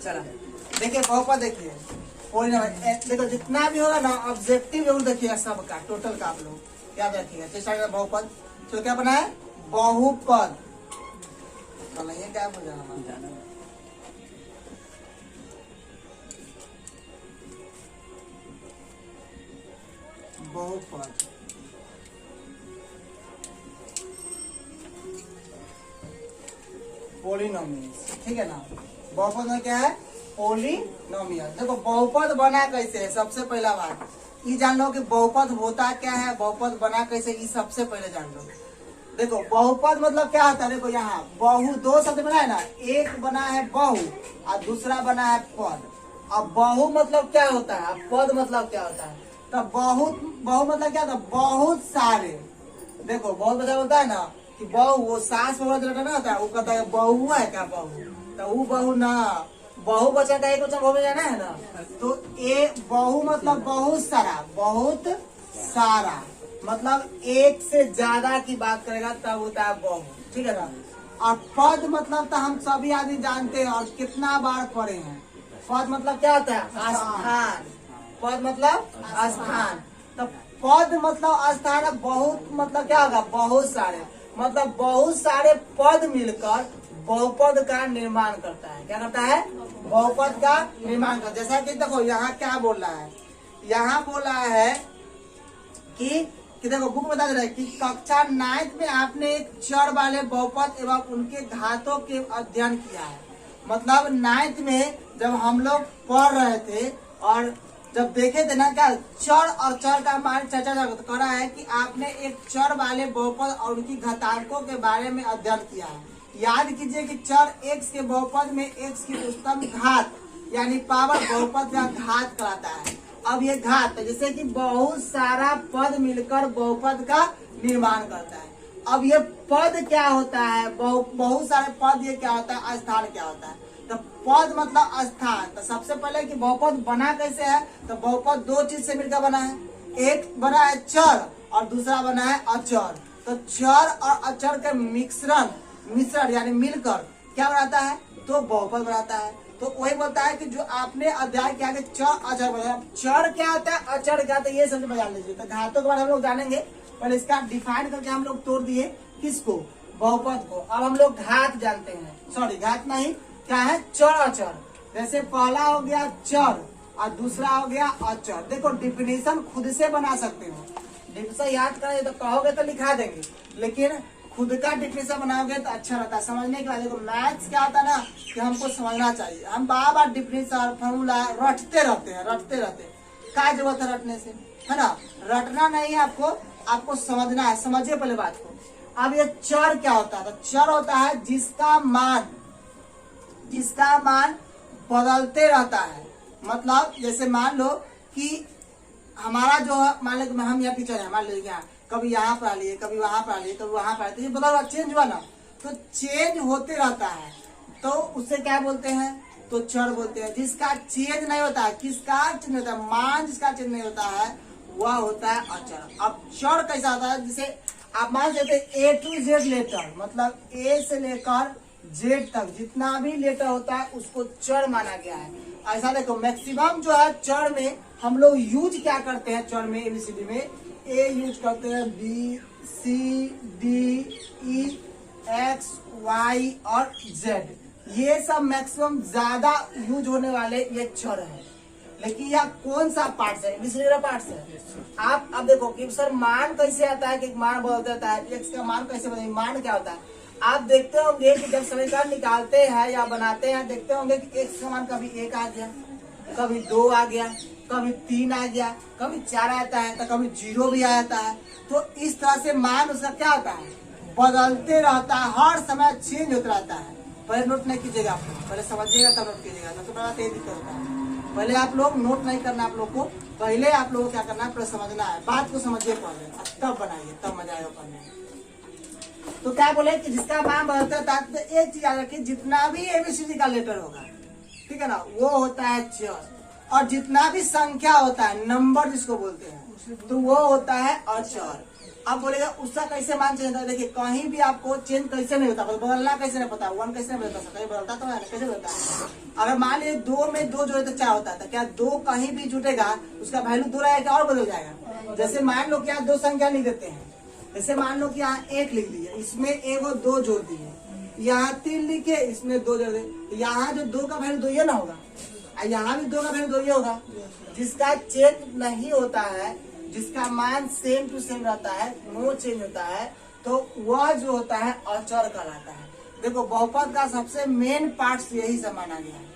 चला देखिए बहुपद देखिए देखो जितना भी होगा ना ऑब्जेक्टिव जरूर देखिएगा सबका टोटल का आप लोग याद रखिएगा। चेष्टा बहुपद तो क्या बना है बहुपद तो नहीं है क्या बोल रहा बहुपद पोलिनोमियल्स ठीक है ना। बहुपद में क्या है पोलिनोमियल। देखो बहुपद बना कैसे है सबसे पहला बात ये जान लो कि बहुपद होता क्या है बहुपद बना कैसे ये सबसे पहले जान लो। देखो बहुपद मतलब क्या होता है देखो यहाँ बहु दो शब्द बना है ना एक बना है बहु और दूसरा बना है पद। अब बहु मतलब क्या होता है पद मतलब क्या होता है तो बहु मतलब क्या होता है बहुत सारे। देखो बहुत बच्चा बोलता है ना कि बहु वो सास वगैरह ना होता है वो कहता है बहु है क्या बहु तो वो बहु ना बहु बच्चा का एक बच्चा बहु जाना है ना तो ए बहु मतलब बहुत सारा मतलब एक से ज्यादा की बात करेगा तब होता है बहु ठीक है ना। और पद मतलब तो हम सभी आदमी जानते हैं और कितना बार पढ़े हैं। पद मतलब क्या होता है स्थान। पद मतलब स्थान तो पद मतलब स्थान बहुत मतलब क्या होगा बहुत सारे मतलब बहुत सारे पद मिलकर बहुपद का निर्माण करता है। क्या करता है बहुपद का निर्माण करता है। जैसा कि देखो यहाँ क्या बोल रहा है यहाँ बोल रहा है कि देखो बुक बता दे रहा है कि कक्षा 9 में आपने एक चर वाले बहुपद एवं उनके घातों के अध्ययन किया है। मतलब 9 में जब हम लोग पढ़ रहे थे और जब देखे थे ना क्या चर और चर का मान चर्चा कर रहा है कि आपने एक चर वाले बहुपद और उनकी घातांकों के बारे में अध्ययन किया है। याद कीजिए कि चर x के बहुपद में x की उच्चतम घात यानी पावर बहुपद का घात कराता है। अब ये घात जैसे कि बहुत सारा पद मिलकर बहुपद का निर्माण करता है। अब ये पद क्या होता है बहुत सारे पद ये क्या होता है स्थान क्या होता है तो पद मतलब स्थान। तो सबसे पहले कि बहुपद बना कैसे है तो बहुपद दो चीज से मिलकर बना है एक बना है चर और दूसरा बना है अचर। तो चर और अचर के मिश्रण यानी मिलकर क्या बनाता है तो बहुपद बनाता है। तो वही बोलता है कि जो आपने अध्याय किया कि चर अचर बना। चर क्या होता है अचर क्या होता है ये समझ में जान लीजिए। तो घातों के बारे में हम लोग जानेंगे पहले इसका डिफाइन करके हम लोग तोड़ दिए किसको बहुपद को। अब हम लोग घात जानते हैं सॉरी घात नहीं क्या है चर अचर। जैसे पहला हो गया चर और दूसरा हो गया अचर। देखो डिफिनेशन खुद से बना सकते हो डिफिनेशन याद करेंगे तो कहोगे तो लिखा देंगे लेकिन खुद का डिफिनेशन बनाओगे तो अच्छा रहता है समझने के बाद। देखो मैथ्स क्या होता है ना कि हमको समझना चाहिए। हम बार बार डिफिनेशन फॉर्मूला रटते रहते हैं क्या जरूरत है रटने से है ना। रटना नहीं है आपको समझना है। समझिए पहले बात को। अब ये चर क्या होता है तो चर होता है जिसका मान बदलते रहता है। मतलब जैसे मान लो कि हमारा जो मान लो हम यहाँ टीचर है मान लीजिए कभी यहाँ पर आ लिए कभी वहां पर आ लिए कभी वहां पर आ लिए बदल चेंज हुआ ना तो चेंज होते रहता है तो उससे क्या बोलते हैं तो चर बोलते हैं। जिसका चेंज नहीं होता है किसका चेंज होता है मान जिसका चेंज नहीं होता है वह होता है अचर। अब चर कैसा होता है जिसे आप मान सकते A to Z लेटर मतलब A से लेकर Z तक जितना भी लेटर होता है उसको चर माना गया है। ऐसा देखो मैक्सिमम जो है चर में हम लोग यूज क्या करते हैं चर में ABCD में A यूज करते हैं B C D E X Y और Z ये सब मैक्सिमम ज्यादा यूज होने वाले ये चर है। लेकिन यह कौन सा पार्ट है ABCD पार्ट है। आप अब देखो कि सर मान कैसे आता है कि मान बदलता रहता है x का मान कैसे बदलता है मान क्या होता है। आप देखते होंगे कि जब समीकरण निकालते हैं या बनाते हैं देखते होंगे कि x का मान कभी 1 आ गया कभी 2 आ गया कभी 3 आ गया कभी 4 आता है तो कभी 0 भी आ जाता है। तो इस तरह से मान उसका क्या होता है बदलते रहता है हर समय चेंज होता रहता है। पहले नोट नहीं कीजिएगा आप लोग पहले समझिएगा तब नोट कीजिएगा तो बड़ा तेज दिक्कत होता है। पहले आप लोग नोट नहीं करना आप लोग को पहले आप लोगों को क्या करना है पहले समझना है बात को समझिए पहले तब बनाइए तब मजा आएगा पढ़ने। तो क्या बोले कि जिसका मान बदलता है तो एक चीज याद रखिए जितना भी ABCD का लेटर होगा ठीक है ना वो होता है चर और जितना भी संख्या होता है नंबर जिसको बोलते हैं तो वो होता है अचर। अब बोलेगा उसका कैसे मान चेंज होता है। देखिए कहीं भी आपको चेंज कैसे नहीं होता, बदलना कैसे नहीं पता, 1 कैसे नहीं बदलता, बदलता तो है, कैसे बदलता है। अगर मान लीजिए 2 में 2 जोड़े तो 4 होता है, तो क्या 2 कहीं भी जुटेगा उसका वैल्यू 2 रहेगा और बदल जाएगा। जैसे मान लो कि यहाँ 2 संख्या लिख देते हैं, जैसे मान लो कि यहाँ 1 लिख दिए, इसमें 1 और 2 जोड़ दिए, यहाँ 3 लिखे, इसमें 2 जोड़ दिए, यहाँ जो 2 का वैल्यू 2 ये ना होगा, यहाँ भी 2 का वैल्यू 2 ये होगा। जिसका चेंज नहीं होता है, जिसका मान सेम टू सेम रहता है, नो चेंज होता है, तो वह जो होता है अचर कहलाता है। देखो बहुपद का सबसे मेन पार्ट यही सब माना गया है।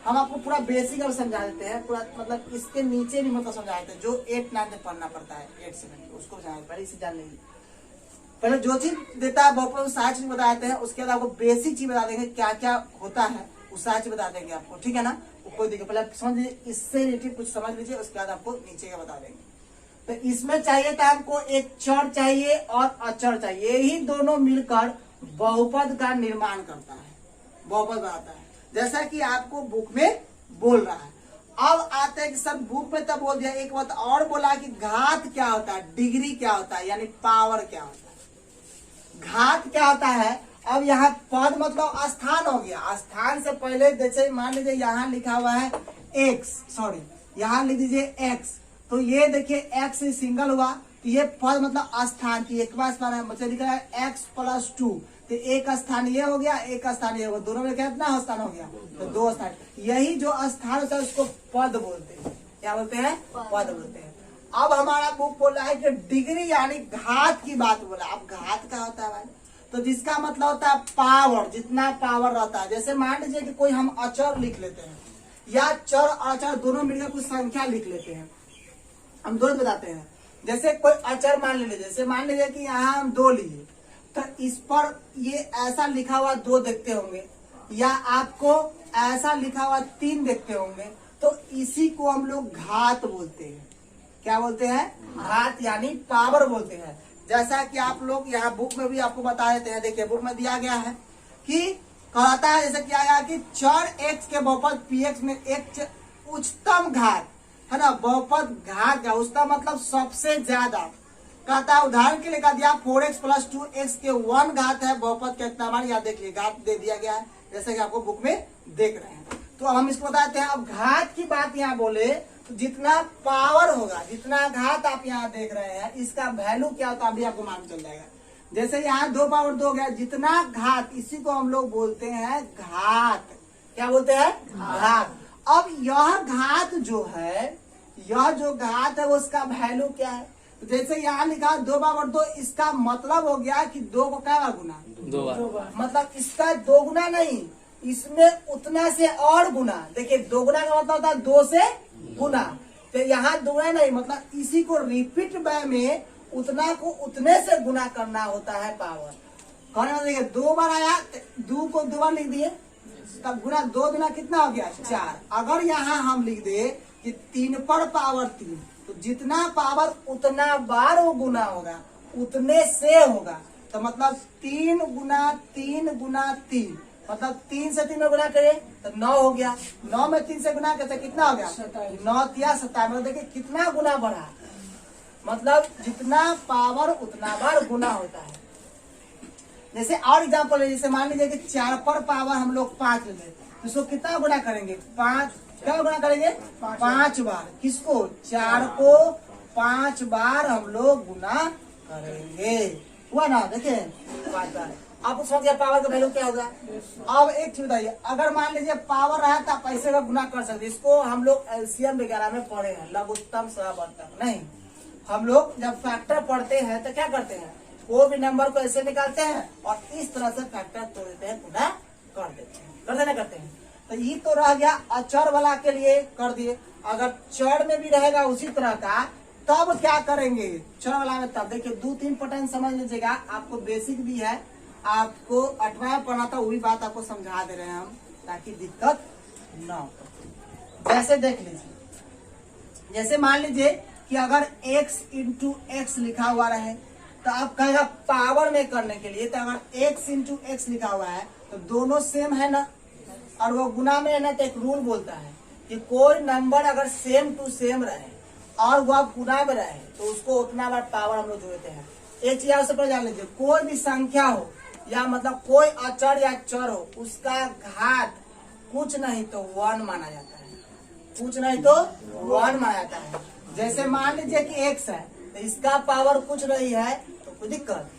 हम आपको पूरा बेसिक अब समझा देते हैं, पूरा मतलब इसके नीचे भी मतलब समझा देते हैं, जो 8 9 में पढ़ना पड़ता है 8 से 9 उसको समझाना पहले, इसे जान लेंगे। पहले जो चीज देता है बहुपद सारी चीज बता देते हैं, उसके बाद आपको बेसिक चीज बता देंगे क्या क्या होता है, वो सारी चीज बता देंगे आपको, ठीक है ना। कोई देखिए पहले समझ लीजिए, इससे रिलेटेड कुछ समझ लीजिए, उसके बाद आपको नीचे का बता देंगे। तो इसमें चाहिए था हमको एक चर चाहिए और अचर चाहिए, यही दोनों मिलकर बहुपद का निर्माण करता है, बहुपद बनाता है। जैसा कि आपको बुक में बोल रहा है। अब आते हैं कि सर बुक में तो बोल दिया, एक बात और बोला कि घात क्या होता है, डिग्री क्या होता है, यानी पावर क्या होता है, घात क्या होता है। अब यहाँ पद मतलब स्थान हो गया, स्थान से पहले जैसे मान लीजिए यहाँ लिखा हुआ है x, सॉरी यहाँ लिख दीजिए x, तो ये देखिए x सिंगल हुआ, तो ये पद मतलब स्थान की एक बार मतलब लिखा है x + 2, तो एक स्थान ये हो गया, एक स्थान ये हो गया, दोनों में कितना स्थान हो गया, तो 2 स्थान। यही जो स्थान होता है उसको पद बोलते हैं, क्या बोलते हैं, पद बोलते हैं। अब हमारा बुक बोल रहा है कि डिग्री यानी घात की बात बोला। अब घात क्या होता है भाई, तो जिसका मतलब होता है पावर, जितना पावर रहता है। जैसे मान लीजिए कि कोई हम अचर लिख लेते हैं, या चर और अचर दोनों मिलकर कुछ संख्या लिख लेते हैं, हम दोनों बताते हैं। जैसे कोई अचर मान लीजिए, जैसे मान लीजिए कि यहाँ हम 2 लिए, तो इस पर ये ऐसा लिखा हुआ 2 देखते होंगे, या आपको ऐसा लिखा हुआ 3 देखते होंगे, तो इसी को हम लोग घात बोलते हैं। क्या बोलते हैं, घात यानी पावर बोलते हैं। जैसा कि आप लोग यहाँ बुक में भी आपको बता देते हैं, देखिए बुक में दिया गया है कि कहता है, जैसे किया गया कि चर x के बहुपद px में एक उच्चतम घात है ना, बहुपद घात का उसका मतलब सबसे ज्यादा। कहता है उदाहरण के लिए कह दिया 4x + 2x के 1 घात है बहुपद का इतना मान, यहाँ देख लीजिए घात दे दिया गया है, जैसे कि आपको बुक में देख रहे हैं। तो हम इसको बताते हैं। अब घात की बात यहाँ बोले तो जितना पावर होगा, जितना घात आप यहाँ देख रहे हैं, इसका वैल्यू क्या होता है अभी आपको मालूम चल जाएगा। जैसे यहाँ 2 पावर 2 गया, जितना घात, इसी को हम लोग बोलते हैं घात। क्या बोलते हैं, घात। अब यह घात जो है, यह जो घात है उसका वैल्यू क्या है। तो जैसे यहाँ लिखा 2 पावर 2, इसका मतलब हो गया कि 2 को क्या बार गुना, 2 बार, मतलब इसका 2 गुना नहीं, इसमें उतना से और गुना। देखिए 2 गुना का मतलब होता है 2 से गुना, तो यहाँ 2 गुना नहीं, मतलब इसी को रिपीट वे में उतना को उतने से गुना करना होता है पावर। कहने देखिए 2 बार आया, 2 को 2 बार लिख दिए, तब गुना 2 गुना कितना हो गया, 4। अगर यहाँ हम लिख दे कि 3 पर पावर 3, तो जितना पावर उतना बार वो गुना होगा, उतने से होगा। तो मतलब 3 गुना 3 गुना 3, मतलब 3 से 3 में गुना करें तो 9 हो गया, 9 में 3 से गुना करते कितना हो गया, 9 तिया 27। मतलब देखिए कितना गुना बढ़ा, मतलब जितना पावर उतना बार गुना होता है। जैसे और एग्जाम्पल है, जैसे मान लीजिए कि 4 पर पावर हम लोग 5 ले, तो इसको कितना गुना करेंगे, 5 क्या गुना करेंगे, 5 बार। किसको, 4 को 5 बार हम लोग गुना करेंगे, हुआ ना। देखिए 5 बार। आप समझ गया पावर का वैल्यू क्या होगा। अब एक चीज बताइए, अगर मान लीजिए पावर रहा तो आप पैसे का गुना कर सकते, इसको हम लोग एलसीएम वगैरह में पढ़े हैं, लघुत्तम सहवर्तक नहीं। हम लोग जब फैक्टर पढ़ते हैं तो क्या करते हैं, कोई भी नंबर को ऐसे निकालते हैं और इस तरह से फैक्टर तोड़ देते हैं, गुना कर देते हैं, करते ना करते हैं। तो ये तो रह गया अचर वाला के लिए कर दिए। अगर चर में भी रहेगा उसी तरह का, तब क्या करेंगे चर वाला में, तब देखिए 2-3 पैटर्न समझ लीजिएगा, आपको बेसिक भी है, आपको 8वां में पढ़ा था वही बात आपको समझा दे रहे हैं हम, ताकि दिक्कत ना हो। जैसे देख लीजिए, जैसे मान लीजिए कि अगर x × x लिखा हुआ रहे, तो आप कहेगा पावर में करने के लिए, तो अगर x × x लिखा हुआ है तो दोनों सेम है ना, और वो गुना में है ना, तो एक रूल बोलता है कि कोई नंबर अगर सेम टू सेम रहे और वह गुना में रहे तो उसको उतना बार पावर हम लोग जोड़ते हैं। एक चीज सबसे पहले जान लीजिए, कोई भी संख्या हो या मतलब कोई अचर या चर हो, उसका घात कुछ नहीं तो 1 माना जाता है, कुछ नहीं तो 1 माना जाता है। जैसे मान लीजिए कि x है, तो इसका पावर कुछ नहीं है तो कोई दिक्कत,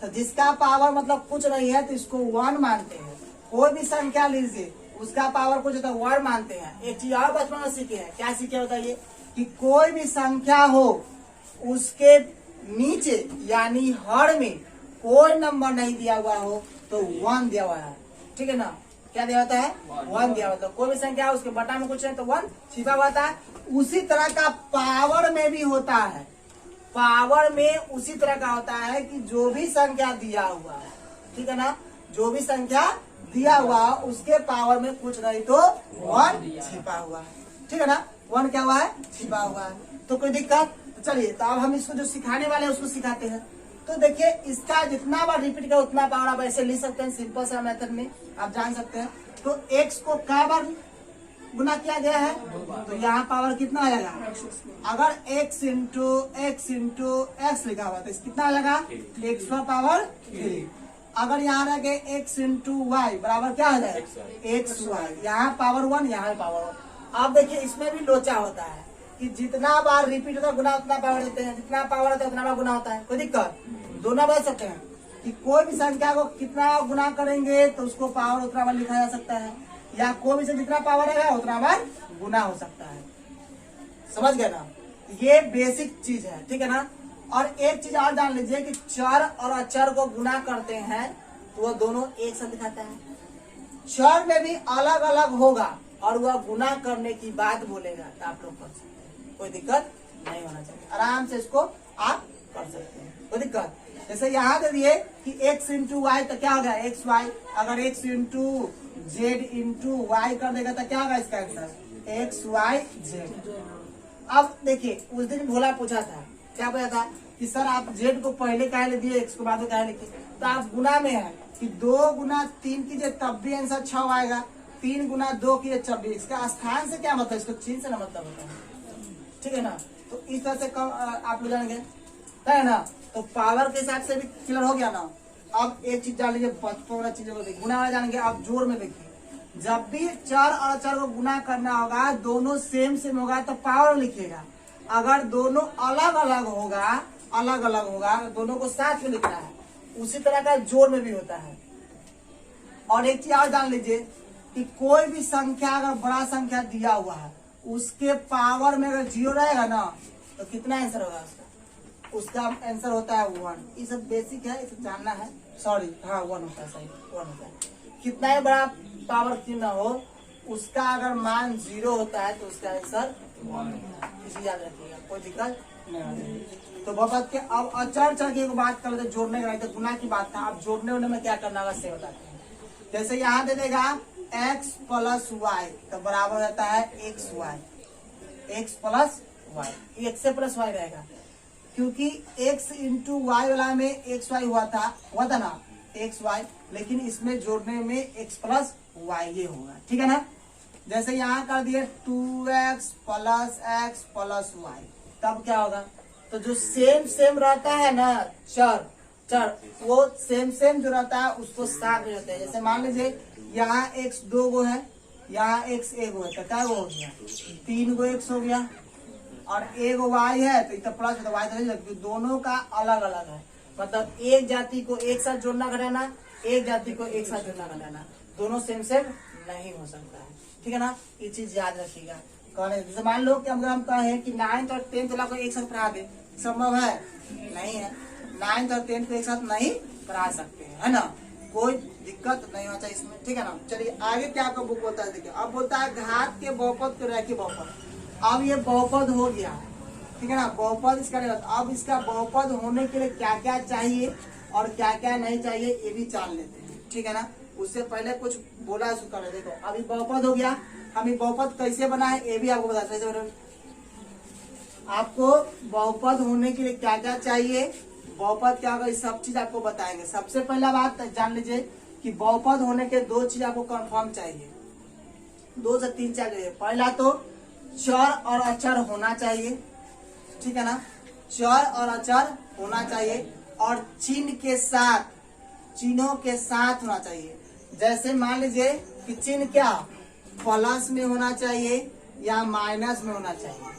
तो जिसका पावर मतलब कुछ नहीं है तो इसको 1 मानते हैं। कोई भी संख्या लीजिए, उसका पावर कुछ है तो 1 मानते हैं। एक चीज और बचपन में सीखे हैं, क्या सीखे बताइए, कि कोई भी संख्या हो उसके नीचे यानी हर में कोई नंबर नहीं दिया हुआ हो तो 1 दिया हुआ है, ठीक है ना। क्या दिया होता है, 1 दिया होता है। कोई भी संख्या हो उसके बटा में कुछ नहीं तो 1 छिपा हुआ था। उसी तरह का पावर में भी होता है, पावर में उसी तरह का होता है कि जो भी संख्या दिया हुआ है, ठीक है ना, जो भी संख्या दिया हुआ उसके पावर में कुछ नहीं तो 1 छिपा हुआ है, ठीक है ना। 1 क्या हुआ है, छिपा हुआ है। तो कोई दिक्कत, तो चलिए तो अब हम इसको जो सिखाने वाले हैं उसको सिखाते हैं। तो देखिए इसका जितना बार रिपीट करो उतना पावर आप ऐसे लिख सकते हैं, सिंपल सा मेथड में आप जान सकते हैं। तो x को क्या बार गुना किया गया है, तो यहाँ पावर कितना आ जाएगा, अगर x इंटू एक्स लिखा हुआ तो कितना आ जाएगा, x का पावर 3। अगर यहाँ रह गए x इंटू वाई बराबर क्या हो जाएगा, एक्स वाई, यहाँ पावर 1, यहाँ पावर 1। अब देखिए इसमें भी लोचा होता है कि जितना बार रिपीट होता है गुना उतना पावर देते हैं, जितना पावर होता है उतना बार गुना होता है। कोई दिक्कत, दोनों बदल सकते हैं कि कोई भी संख्या को कितना गुना करेंगे तो उसको पावर उतना बार लिखा जा सकता है, या कोई भी से जितना पावर है उतना बार गुना हो सकता है। समझ गए ना, ये बेसिक चीज है, ठीक है ना। और एक चीज और जान लीजिए कि चर और अचर को गुना करते हैं तो वह दोनों एक साथ दिखाता है। चर में भी अलग अलग होगा और वह गुना करने की बात बोलेगा तो आप लोग कर सकते हैं, कोई दिक्कत नहीं होना चाहिए, आराम से इसको आप कर सकते हैं, कोई दिक्कत। जैसे यहाँ दे दिए कि x इंटू वाई तो क्या होगा एक्स वाई, अगर x into Z into Y कर देगा तो क्या होगा इसका आंसर एक्स वाई जेड। अब देखिए उस दिन भोला पूछा था, क्या पूछा था कि सर आप जेड को पहले कहे ले दिए x को बाद में कहे लिखे, तो आप गुना में है कि 2 गुना 3 कीजिए तब भी आंसर 6 आएगा, 3 गुना 2 कीजिए 26। इसका स्थान से क्या मतलब, इसको चिन्ह से ना मतलब होता है, ठीक है ना। तो इस तरह से आप लोग जानेंगे, है ना। तो पावर के हिसाब से भी क्लियर हो गया ना। अब एक चीज जान लीजिए, बचपन वाला चीजों को देखिए, गुना वाला जानेंगे। अब जोड़ में देखिए, जब भी चर और अचर को गुना करना होगा दोनों सेम होगा तो पावर लिखिएगा। अगर दोनों अलग अलग होगा दोनों को साथ में लिखना है। उसी तरह का जोड़ में भी होता है। और एक चीज और जान लीजिए कि कोई भी संख्या अगर बड़ा संख्या दिया हुआ है उसके पावर में अगर 0 रहेगा ना तो कितना आंसर होगा उसका आंसर होता है 1। ये सब बेसिक है, इसे जानना है। सॉरी, हाँ 1 होता है, सही 1 होता है। कितना ही बड़ा पावर क्यों ना हो उसका अगर मान 0 होता है तो उसका आंसर 1 होता है, इसे याद रखिएगा, कोई दिक्कत नहीं होगी। तो बात के अब अचर चर की बात कर लेते, जोड़ने का तो गुना की बात था। अब जोड़ने उड़ने में क्या करना होगा से बताते हैं। जैसे यहाँ दे देगा x प्लस वाई तो बराबर रहता है X Y, X plus Y, x से प्लस वाई रहेगा क्योंकि x इंटू वाई वाला में एक्स वाई हुआ था ना एक्स वाई, लेकिन इसमें जोड़ने में x प्लस वाई ये होगा, ठीक है ना। जैसे यहाँ कर दिए 2x प्लस वाई, तब क्या होगा, तो जो सेम रहता है ना चर वो सेम जो रहता है उसको साथ में रहता है। जैसे मान लीजिए यहाँ x 2 गो है, यहाँ x 1 गो है तो क्या गो हो गया 3 गो x हो गया, और 1 y है तो इतना प्लस तो y तो नहीं, दोनों का अलग अलग है। मतलब एक जाति को एक साथ जोड़ना घटाना, एक जाति को एक साथ जोड़ना घटाना, दोनों सेम नहीं हो सकता है, ठीक है ना। ये चीज याद रखिएगा। जैसे मान लो कि अगर हम कहें कि 9th और 10th वाला को एक साथ पढ़ा दे, संभव है नहीं है। 9th और 10th को एक साथ नहीं पढ़ा सकते है ना, कोई दिक्कत नहीं होता इसमें, ठीक है ना। चलिए आगे क्या आपका बुक बोलता है, देखिए अब बोलता है घात के बहुपद के रैखिक बहुपद। अब ये बहुपद हो गया, ठीक है ना, बहुपद इसका रहेगा। अब इसका बहुपद होने के लिए क्या क्या चाहिए और क्या क्या नहीं चाहिए ये भी जान लेते हैं, ठीक है ना। उससे पहले कुछ बोला है कर देखो, अभी बहुपद हो गया, हम ये बहुपद कैसे बनाए ये भी आपको बता सकते। आपको बहुपद होने के लिए क्या क्या चाहिए, बहुपद क्या होगा, ये सब चीज आपको बताएंगे। सबसे पहला बात जान लीजिए कि बहुपद होने के 2 चीज आपको कंफर्म चाहिए, 2 से 3 चाहिए। पहला तो चर और अचर होना चाहिए, ठीक है ना। चर और अचर होना चाहिए और चिन्ह के साथ, चिन्हों के साथ होना चाहिए। जैसे मान लीजिए कि चिन्ह क्या प्लस में होना चाहिए या माइनस में होना चाहिए,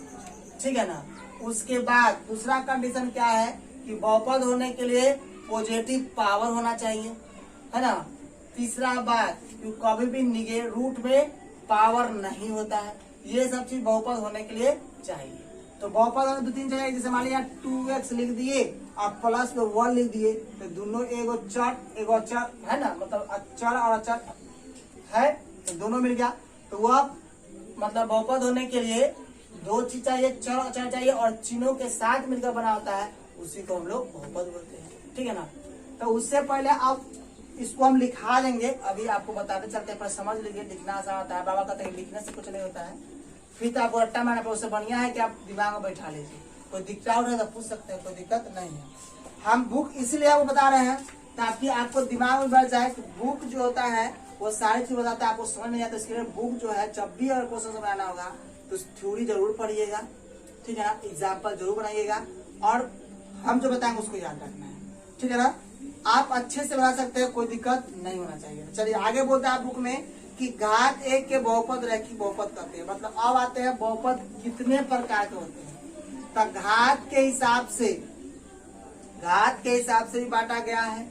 ठीक है ना। उसके बाद दूसरा कंडीशन क्या है कि बहुपद होने के लिए पॉजिटिव पावर होना चाहिए, है ना। तीसरा बात कि कभी भी रूट में पावर नहीं होता है, ये सब चीज बहुपद होने के लिए चाहिए। तो बहुपद होने 2-3 चाहिए, जैसे मान लिया 2x लिख दिए और प्लस में 1 लिख दिए, तो दोनों एगो चर है ना, मतलब चर और अचर है, तो दोनों मिल गया। तो वह मतलब बहुपद होने के लिए 2 चीज चाहिए, चर अचर चाहिए और चिन्हों के साथ मिलकर बना होता है, उसी को हम लोग बहुपद बोलते हैं, ठीक है ना। तो उससे पहले आप इसको हम लिखा देंगे, अभी आपको बताते चलते पर समझ लीजिए, लिखना आसान होता है। बाबा कहते हैं लिखने से कुछ नहीं होता है, फिर तो आपको रट्टा मारना पर उससे बढ़िया है कि आप दिमाग में बैठा लीजिए। कोई दिक्कत है तो पूछ सकते हैं, कोई दिक्कत नहीं है। हम बुक इसलिए आपको बता रहे हैं ताकि आपको दिमाग में बैठ जाए कि बुक जो होता है वो सारी चीज बताता है, आपको समझ नहीं आता। इसके लिए बुक जो है जब भी अगर क्वेश्चन बनाना होगा तो थ्योरी जरूर पढ़िएगा, ठीक है ना, एग्जाम्पल जरूर बनाइएगा और हम जो बताएंगे उसको याद रखना है, ठीक है ना। आप अच्छे से बना सकते हैं, कोई दिक्कत नहीं होना चाहिए। चलिए आगे बोलते हैं बुक में कि घात 1 के बहुपद रैखिक बहुपद कहते हैं। मतलब अब आते हैं बहुपद कितने प्रकार के होते हैं। तो घात के हिसाब से भी बांटा गया है,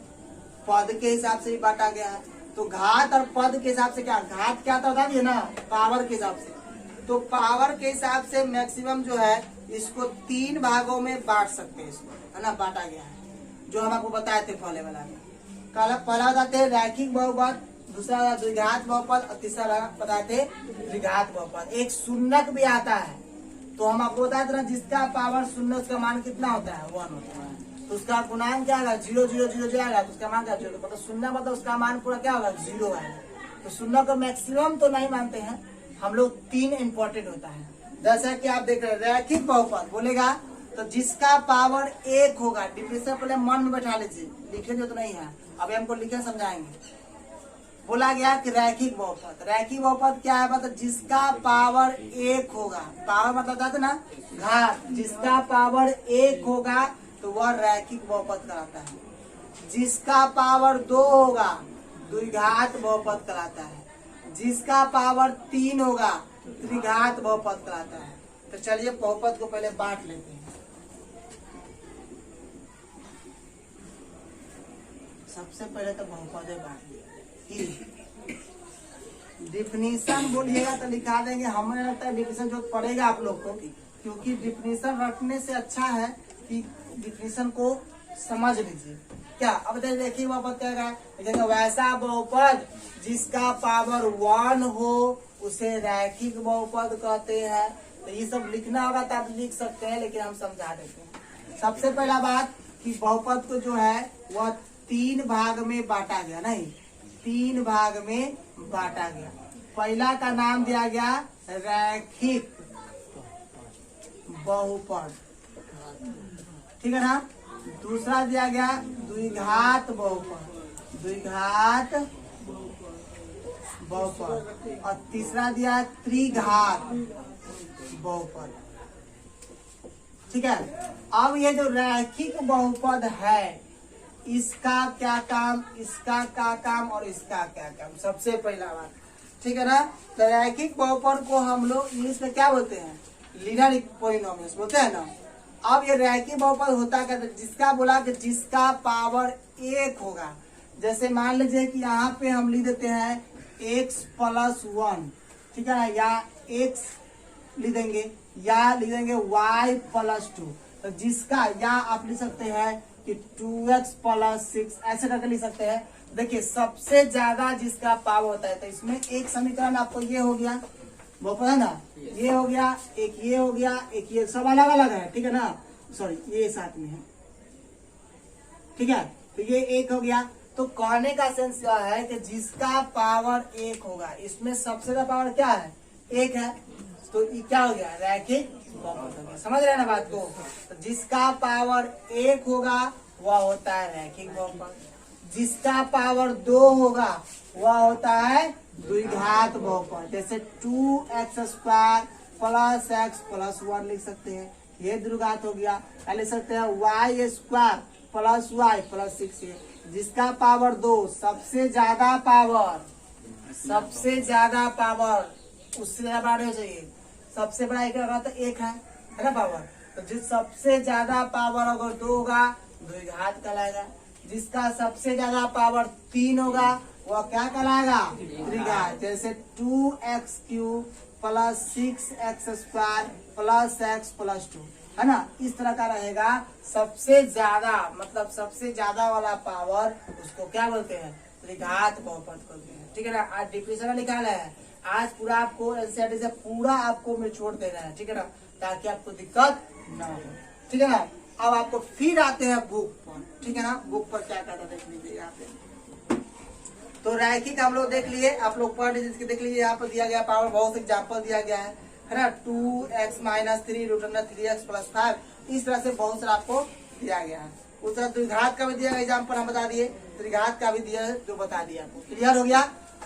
पद के हिसाब से भी बांटा गया है। तो घात और पद के हिसाब से क्या, घात क्या था बताइए ना, पावर के हिसाब से। तो पावर के हिसाब से मैक्सिमम जो है इसको 3 भागों में बांट सकते हैं, इसको है ना, बांटा गया है, जो हम आपको बताए थे पहले वाला में। पहला बताते हैं रैखिक बहुपद, दूसरा द्विघात बहुपद और तीसरा बताए थे द्विघात बहुपद। एक शून्यक भी आता है, तो हम आपको बताए थे ना, जिसका पावर शून्य उसका मान कितना होता है, 1 होता है। तो उसका गुणांक क्या होगा, 0 0 0 जो आएगा तो उसका मान क्या, 0। मतलब शून्य मतलब उसका मान पूरा क्या होगा, 0 आएगा। तो शून्य को मैक्सिमम तो नहीं मानते हैं हम लोग, 3 इम्पोर्टेंट होता है। जैसा कि आप देख रहे हैं रैखिक बहुपद बोलेगा तो जिसका पावर 1 होगा, डिफिनेशन पहले मन में बैठा लीजिए, लिखे जो तो नहीं है, अभी हमको लिखे समझाएंगे। बोला गया कि रैखिक बहुपद क्या है, मतलब जिसका पावर 1 होगा, पावर मतलब था ना घात, जिसका पावर 1 होगा तो वह रैखिक बहुपद कहलाता है। जिसका पावर 2 होगा द्विघात बहुपद कहलाता है। जिसका पावर 3 होगा त्रिघात बहुपद कहलाता है। तो चलिए बहुपद को पहले बांट लेते हैं। सबसे पहले तो बहुपद बांट लिया, डिफिनीशन बोलिएगा तो लिखा देंगे। हमें लगता है डिफिनीशन जो पड़ेगा आप लोग को, क्योंकि डिफिनीशन रखने से अच्छा है कि डिफिनीशन को समझ लीजिए। क्या अब देखिए बहुपद क्या है, वैसा बहुपद जिसका पावर 1 हो उसे रैखिक बहुपद कहते हैं। तो ये सब लिखना होगा तो आप लिख सकते हैं, लेकिन हम समझा देते हैं। सबसे पहला बात कि बहुपद को जो है वह 3 भाग में बांटा गया, नहीं 3 भाग में बांटा गया। पहला का नाम दिया गया रैखिक बहुपद, ठीक है ना। दूसरा दिया गया द्विघात बहुपद और तीसरा दिया त्रिघात बहुपद, ठीक है। अब ये जो रैखिक बहुपद है इसका क्या काम, इसका क्या काम और इसका क्या काम, सबसे पहला बात, ठीक है ना। तो रैखिक बहुपद को हम लोग इंग्लिश में क्या बोलते हैं, लीनियर पॉलिनोमियल्स बोलते हैं ना। अब ये रैखिक बहुपद होता क्या, जिसका बोला कि जिसका पावर 1 होगा। जैसे मान लीजिए कि यहाँ पे हम लिख देते हैं x + 1, ठीक है ना, या x लिख देंगे या लिख देंगे y + 2। तो जिसका, या आप लिख सकते हैं कि 2x + 6, ऐसे करके लिख सकते हैं। देखिए सबसे ज्यादा जिसका पावर होता है, तो इसमें एक समीकरण आपको ये हो गया, वो पता है ना, ये हो गया, एक ये हो गया, एक ये, सब अलग अलग है, ठीक है ना, सॉरी ये साथ में है, ठीक है। तो ये 1 हो गया। तो कहने का सेंस यह है कि जिसका पावर 1 होगा, इसमें सबसे ज्यादा पावर क्या है, 1 है, तो ये क्या हो गया, रैखिक बहुपद हो गया। समझ रहे हैं ना बात को। तो जिसका पावर 1 होगा वह होता है रैखिक बहुपद, जिसका पावर 2 होगा वह होता है द्विघात बहुपद। जैसे 2x² + x + 1 लिख सकते हैं, ये द्विघात हो गया। क्या लिख सकते हैं Y square plus Y plus 6a, जिसका पावर 2, सबसे ज्यादा पावर उससे ज्यादा बड़ा नहीं चाहिए। सबसे बड़ा एक होगा तो एक है ना पावर, तो जिस सबसे ज्यादा पावर अगर 2 होगा द्विघात कहलाएगा। जिसका सबसे ज्यादा पावर 3 होगा वह क्या कहलाएगा त्रिघात। जैसे 2x³ plus 6x² plus x plus 2 है ना, इस तरह का रहेगा। सबसे ज्यादा मतलब सबसे ज्यादा वाला पावर उसको क्या बोलते हैं त्रिघात बहुपद बोलते हैं। ठीक है ना, आज डिफिनेशन निकाला है, आज पूरा आपको एनसीईआरटी से पूरा आपको निचोड़ देना है। ठीक है ना, ताकि आपको दिक्कत ना हो। ठीक है ना, अब आपको फिर आते हैं बुक पर। ठीक है ना, बुक पर क्या कहता देख लीजिए यहाँ पे। तो रैखिक हम लोग देख लिए, आप लोग पढ़ लीजिए, देख लीजिए यहाँ पर दिया गया पावर, बहुत एग्जाम्पल दिया गया है ना। 2x - 3 √3x + 5, इस तरह से बहुत सारा आपको दिया गया है। उस तरह द्विघात का भी दिया गया एग्जाम्पल हम बता दिए, त्रिघात का भी दिया जो बता दिया आपको। क्लियर हो गया,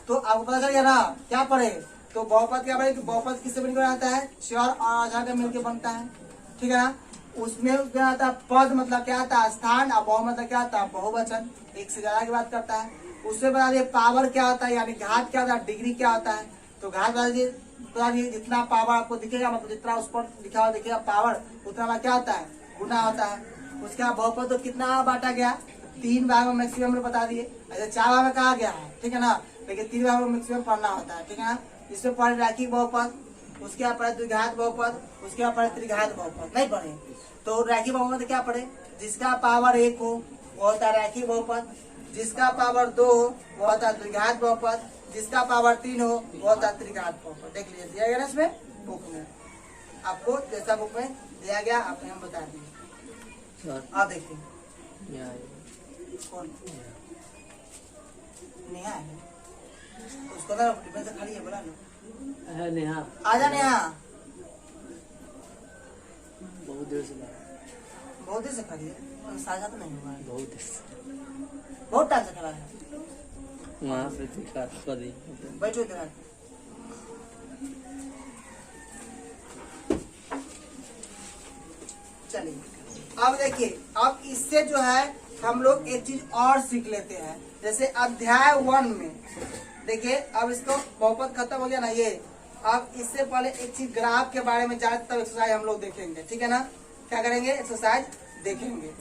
तो आपको पता चल गया ना क्या पढ़े। तो बहुपद क्या पढ़े, बहुपद किससे मिलकर आता है, चर और अचर मिलकर बनता है। ठीक है ना, उसमें क्या आता है पद मतलब क्या आता है स्थान, और बहु मतलब क्या आता है बहुवचन, एक से ज्यादा की बात करता है। उससे बता दिए पावर क्या होता है, यानी घात क्या होता है, डिग्री क्या होता है। तो घात बता दिए जितना पावर आपको दिखेगा, मतलब जितना उस पर लिखा हुआ दिखेगा पावर, उतना क्या होता है गुना होता है। उसके बाद बहुपद तो कितना बांटा गया, 3 भाग में मैक्सिमम बता दिए। अच्छा 4 भाग में कहा गया है, ठीक है ना, लेकिन 3 भाग में मैक्सिमम पढ़ना होता है। ठीक है ना, इसमें पढ़े रैखिक बहुपद, उसके बाद पढ़े द्विघात बहुपद, उसके बाद पढ़े त्रिघात बहुपद, नहीं पढ़े। तो रैखिक बहुपद क्या पढ़े, जिसका पावर 1 हो वो होता है रैखिक बहुपद, जिसका पावर 2 हो वो होता है द्विघात बहुपद, जिसका पावर 3 हो वो होता है त्रिघात बहुपद। देख लीजिए दिया गया ना इसमें बुक में, आपको जैसा बुक में दिया गया आपने हम बता दिए। आप देखिए कौन नेहा है, उसको ना डिफेंस से खड़ी है, बोला ना नेहा, आजा नेहा। बहुत देर से खड़ी है, साझा तो नहीं हुआ है, बहुत देर से बहुत टाइम से खड़ा है। वहाँ पे दिखा दी। बैठो इधर। चलिए अब देखिए, अब इससे जो है हम लोग एक चीज और सीख लेते हैं। जैसे अध्याय 1 में देखिए, अब इसको बहुपद खत्म हो गया ना ये, अब इससे पहले एक चीज ग्राफ के बारे में जाने तब एक्सरसाइज हम लोग देखेंगे। ठीक है ना, क्या करेंगे एक्सरसाइज देखेंगे।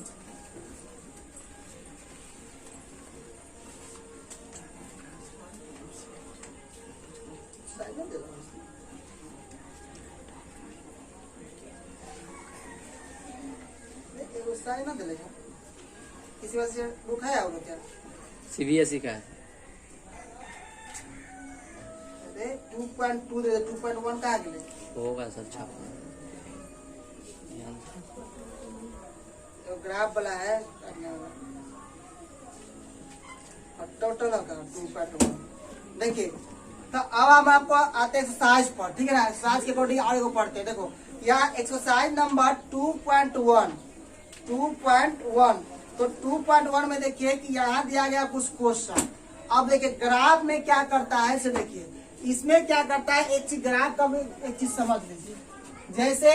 ना दिलेगा किसी वजह से बुक है आप लोग क्या CBSE का है। 2.2 दे 2.1 कहाँ मिले होगा सर छापा। तो ग्राफ वाला है और टोटल होगा 2.1। देखिए तो अब हम आपको आते हैं एक्सरसाइज पर। ठीक है ना, एक्सरसाइज के अकॉर्डिंग और को पढ़ते हैं। देखो यहाँ एक्सरसाइज नंबर 2.1 तो 2.1 में देखिए कि यहाँ दिया गया कुछ क्वेश्चन। अब देखिए ग्राफ में क्या करता है इसे देखिए, इसमें क्या करता है एक चीज ग्राफ का भी एक चीज समझ लीजिए। जैसे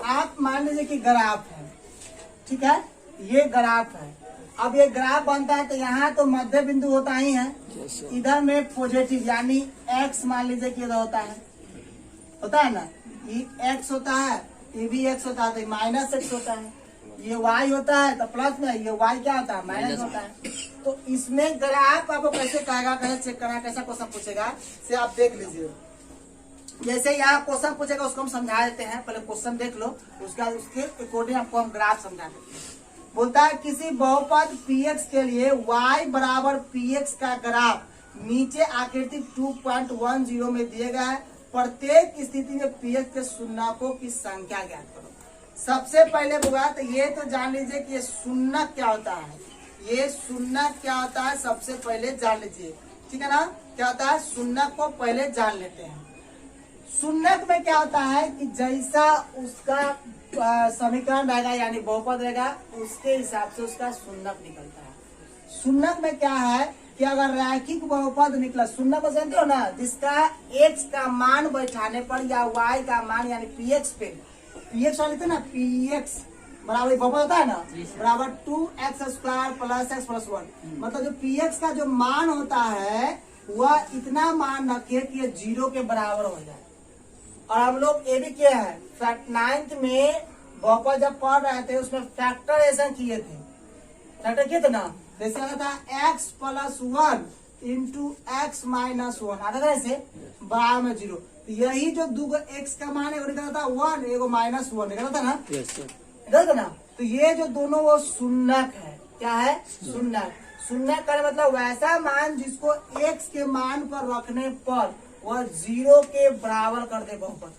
आप मान लीजिए कि ग्राफ है, ठीक है, ये ग्राफ है। अब ये ग्राफ बनता है तो यहाँ तो मध्य बिंदु होता ही है, इधर में पॉजिटिव यानी x मान लीजिए कि इधर होता है ना, ये x होता है, ये भी x होता है तो -x होता है, ये y होता है तो प्लस में, ये y क्या होता है माइनस होता है। तो इसमें ग्राफ आपको कैसे कहेगा, कैसे चेक करना, कैसा क्वेश्चन पूछेगा से आप देख लीजिए। जैसे यहाँ क्वेश्चन पूछेगा उसको हम समझा देते हैं, पहले क्वेश्चन देख लो, उसके बाद उसके अकॉर्डिंग आपको हम ग्राफ समझा देते हैं। बोलता है किसी बहुपद px के लिए y बराबर px का ग्राफ नीचे आकृति 2.10 में दिए गया है। प्रत्येक स्थिति में px के शून्यकों की संख्या ज्ञात करो। सबसे पहले बोला तो ये तो जान लीजिए कि ये शून्यक क्या होता है, ये शून्यक क्या होता है सबसे पहले जान लीजिए। ठीक है ना, क्या होता है शून्यक को पहले जान लेते हैं। शून्यक में क्या होता है कि जैसा उसका समीकरण रहेगा यानी बहुपद रहेगा, उसके हिसाब से उसका शून्यक निकलता है। शून्यक में क्या है कि अगर रैखिक बहुपद निकला, शून्यक को जानते हो ना, जिसका x का मान बैठाने पर या y का मान यानी px पे px वाले थे ना, px बराबर बहुपद होता है ना, जी सर। बराबर 2x² प्लस x प्लस 1। मतलब जो px का जो मान होता है वह इतना मान रखे कि ये 0 के बराबर हो जाए। और हम लोग ये भी किए हैं, 9th में बहुपद जब पढ़ रहे थे उसमें फैक्टराइजेशन किए थे, फैक्टर किए थे ना, जैसे आता था x plus 1 into x minus 1 आता था ऐसे बराबर में 0। तो यही जो दो x का मान है वो निकला था 1, एगो माइनस 1 निकला था ना, यस सर। गलत ना। तो ये जो दोनों वो शून्यक है, क्या है, शून्यक। शून्यक का मतलब वैसा मान जिसको x के मान पर रखने पर वह 0 के बराबर कर दे बहुपद,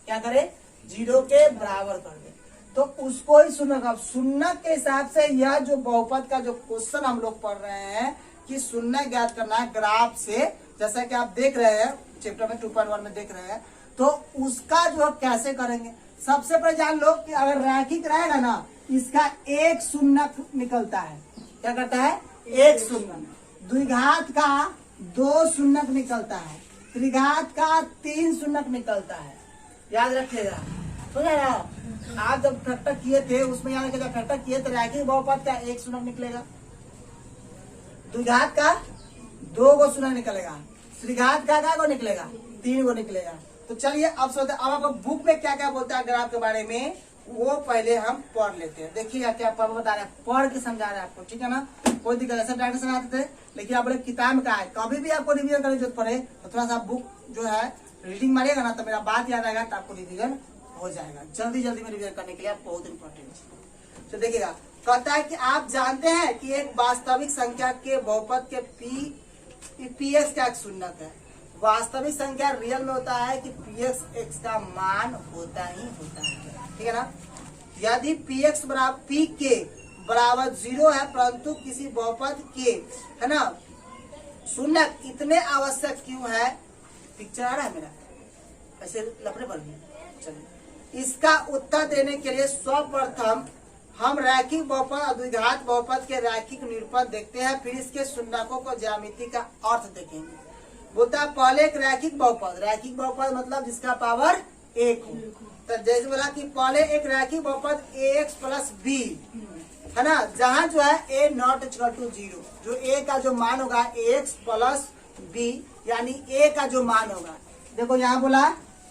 क्या करे, 0 के बराबर कर दे, तो उसको ही शून्यक। अब शून्यक के हिसाब से यह जो बहुपद का जो क्वेश्चन हम लोग पढ़ रहे हैं कि शून्यक ज्ञात करना है ग्राफ से, जैसा कि आप देख रहे हैं चैप्टर में 2.1 में देख रहे हैं, तो उसका जो कैसे करेंगे, सबसे पहले जान लो कि अगर रैखिक रहेगा ना, इसका एक शून्यक निकलता है, क्या करता है, एक शून्यक। द्विघात का 2 शून्यक निकलता है, त्रिघात का 3 शून्यक निकलता है, याद रखिएगा। समझे ना, आप जब फैक्टर किए थे उसमें याद रखिएगा, फैक्टर किए तो रैखिक बहुपद का 1 शून्यक निकलेगा, द्विघात का 2 गो शून्यक निकलेगा, त्रिघात का क्या गो निकलेगा, 3 गो निकलेगा। तो चलिए अब सोचते, अब आपको बुक में क्या क्या बोलता है ग्राफ के बारे में वो पहले हम पढ़ लेते हैं। देखिए क्या बता रहे हैं, पढ़ के समझा रहे हैं आपको, ठीक है ना, कोई दिक्कत, ऐसा डायरेक्ट समझाते थे, लेकिन आप लोग किताब में का है, कभी भी आपको रिवीजन करने की जरूरत पड़े तो थोड़ा सा बुक जो है रीडिंग मारिएगा ना, तो मेरा बात याद आएगा, तो आपको रिवीजन हो जाएगा। जल्दी जल्दी में रिवीजन करने के लिए आप बहुत इंपॉर्टेंट। तो देखिएगा, कहता है कि आप जानते हैं कि एक वास्तविक संख्या के बहुपद के पीएक्स का एक शून्यक है। वास्तविक संख्या रियल में होता है कि px का मान होता ही होता है, ठीक है ना। यदि px बराबर p के बराबर 0 है, परंतु किसी बहुपद के, है ना, शून्यक इतने आवश्यक क्यों है, पिक्चर आ रहा है मेरा, ऐसे लपड़े पर भी। चलिए, इसका उत्तर देने के लिए सर्वप्रथम हम रैखिक बहुपद और द्विघात बहुपद के रैखिक निरूपण देखते हैं, फिर इसके शून्यकों को ज्यामिति का अर्थ देखेंगे। बोलता है पहले एक रैखिक बहुपद, रैखिक बहुपद मतलब जिसका पावर 1 हो। तो जैसे बोला कि पहले एक रैखिक बहुपद ax प्लस b, है ना, जहाँ जो है a नॉट इक्वल टू 0, जो a का जो मान होगा ax प्लस b, यानी a का जो मान होगा, देखो यहाँ बोला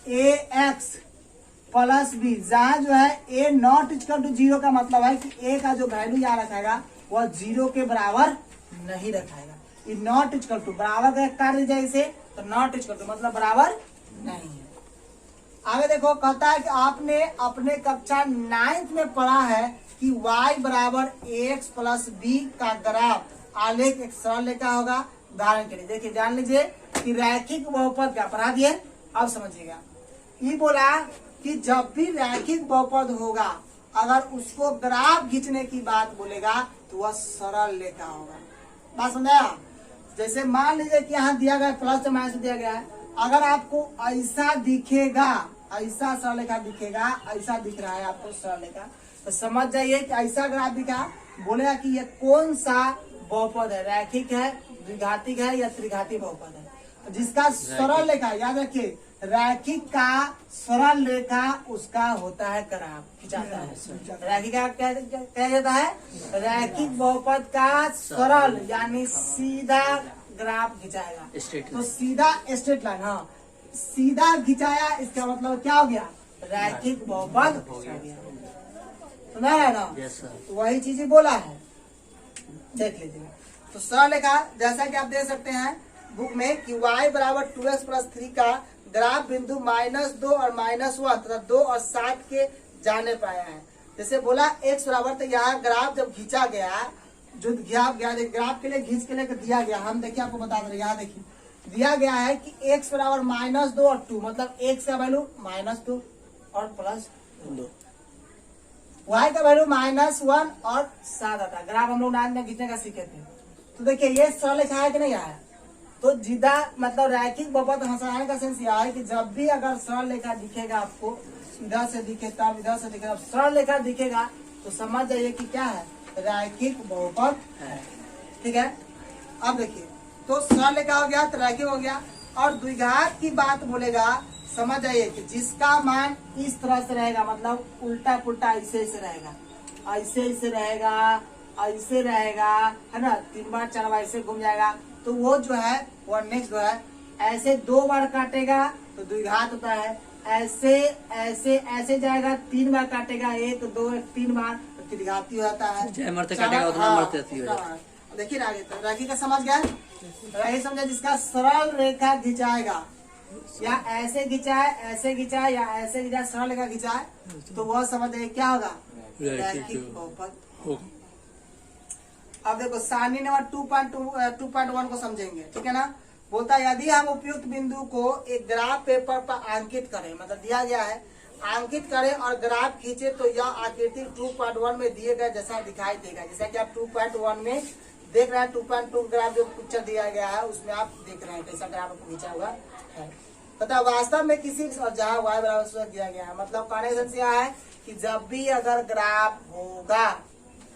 ax प्लस b, जहाँ जो है a नॉट इक्वल टू 0 का मतलब है कि a का जो वैल्यू यहाँ रखेगा वह 0 के बराबर नहीं रखेगा। ये नॉट इक्वल टू बराबर का काट दीजिए इसे, तो नॉट इक्वल टू मतलब बराबर नहीं है। आगे देखो, कहता है कि आपने अपने कक्षा 9th में पढ़ा है कि y बराबर ax प्लस b का ग्राफ आलेख एक सरल रेखा होगा। उदाहरण के लिए देखिए, जान लीजिए कि रैखिक बहुपद का पढ़ा दिए, अब समझिएगा। ये बोला कि जब भी रैखिक बहुपद होगा, अगर उसको ग्राफ खींचने की बात बोलेगा तो वह सरल रेखा होगा। बात समझाया। जैसे मान लीजिए कि यहाँ दिया गया प्लस माइनस दिया गया है, अगर आपको ऐसा दिखेगा, ऐसा सरल रेखा दिखेगा, ऐसा दिख रहा है आपको सरल रेखा, तो समझ जाइए कि ऐसा ग्राफ दिखा, बोलेगा कि ये कौन सा बहुपद है, रैखिक है, द्विघातिक है या त्रिघाती बहुपद है। तो जिसका सरल रेखा, याद रखिए, रैखिक का सरल रेखा उसका होता है ग्राफ खिंचाता है। रैखिक का क्या जाता है, रैखिक बहुपद का सरल यानी सीधा ग्राफ खिंचाएगा, तो सीधा स्ट्रेट लाइन, हाँ सीधा खिंचाया, इसका मतलब क्या हो गया, रैखिक बहुपद हो गया। सुना है ना, तो वही चीजें बोला है, देख लीजिए। तो सरल रेखा जैसा कि आप देख सकते हैं बुक में कि y बराबर 2x प्लस 3 का ग्राफ बिंदु -2 और -1 तथा 2 और 7 के जाने पाया है। जैसे बोला x बराबर, तो यहाँ ग्राफ जब खींचा गया, जो ग्राफ के लिए खींच के लेकर दिया गया, हम देखिए आपको बता दें, यहाँ देखिए दिया गया है कि x बराबर -2 और 2, मतलब x का वैल्यू -2 और +2, y का वैल्यू -1 और 7 आता है। ग्राफ हम लोग नाम में खींचने का सीखे थे। तो देखिए ये सरल रेखा है कि नहीं आया, तो जिदा मतलब रैखिक बहुपद हंसाने का सेंस यह है कि जब भी अगर सरल रेखा दिखेगा आपको, इधर से दिखे तब इधर से दिखे, सरल रेखा दिखेगा तो समझ जाइए कि क्या है, रैखिक बहुपद है, ठीक है। अब देखिए, तो सरल रेखा हो गया तो रैखिक हो गया। और द्विघात की बात बोलेगा, समझ जाइए कि जिसका मान इस तरह से रहेगा, मतलब उल्टा पुल्टा ऐसे ऐसे रहेगा, ऐसे ऐसे रहेगा, ऐसे रहेगा, है ना, 3 बार 4 बार ऐसे घूम जाएगा, तो वो जो है वो नेक्स्ट जो है ऐसे 2 बार काटेगा तो द्विघात होता है, ऐसे ऐसे ऐसे जाएगा 3 बार काटेगा, 1 2 3 बार तो त्रिघाती हो जाता है। चाहे मरते काटेगा उतना मरते अथी हो जाता है। देखिए ना आगे तो राखी का समझ गया, राखी समझा, जिसका सरल रेखा खिंचाएगा या ऐसे खिंचाए ऐसे खिंचाए या ऐसे खिंचाए सरल रेखा खिंचाए तो वह समझ जाइए क्या होगा, रैखिक बहुपद। अब देखो सारणी नंबर 2.1 को समझेंगे, ठीक है ना। बोलता है यदि हम उपयुक्त बिंदु को एक ग्राफ पेपर पर अंकित करें, मतलब दिया गया है अंकित करें और ग्राफ खींचे तो यह आकृति 2.1 में दिए गए जैसा दिखाई देगा। जैसा कि आप 2.1 में देख रहे हैं, 2.2 ग्राफ जो पिक्चर दिया गया है उसमें आप देख रहे हैं कैसा ग्राफ आपको खींचा हुआ है तथा वास्तव में किसी जहाँ y बराबर दिया गया है, मतलब कहने से यह है कि जब भी अगर ग्राफ होगा,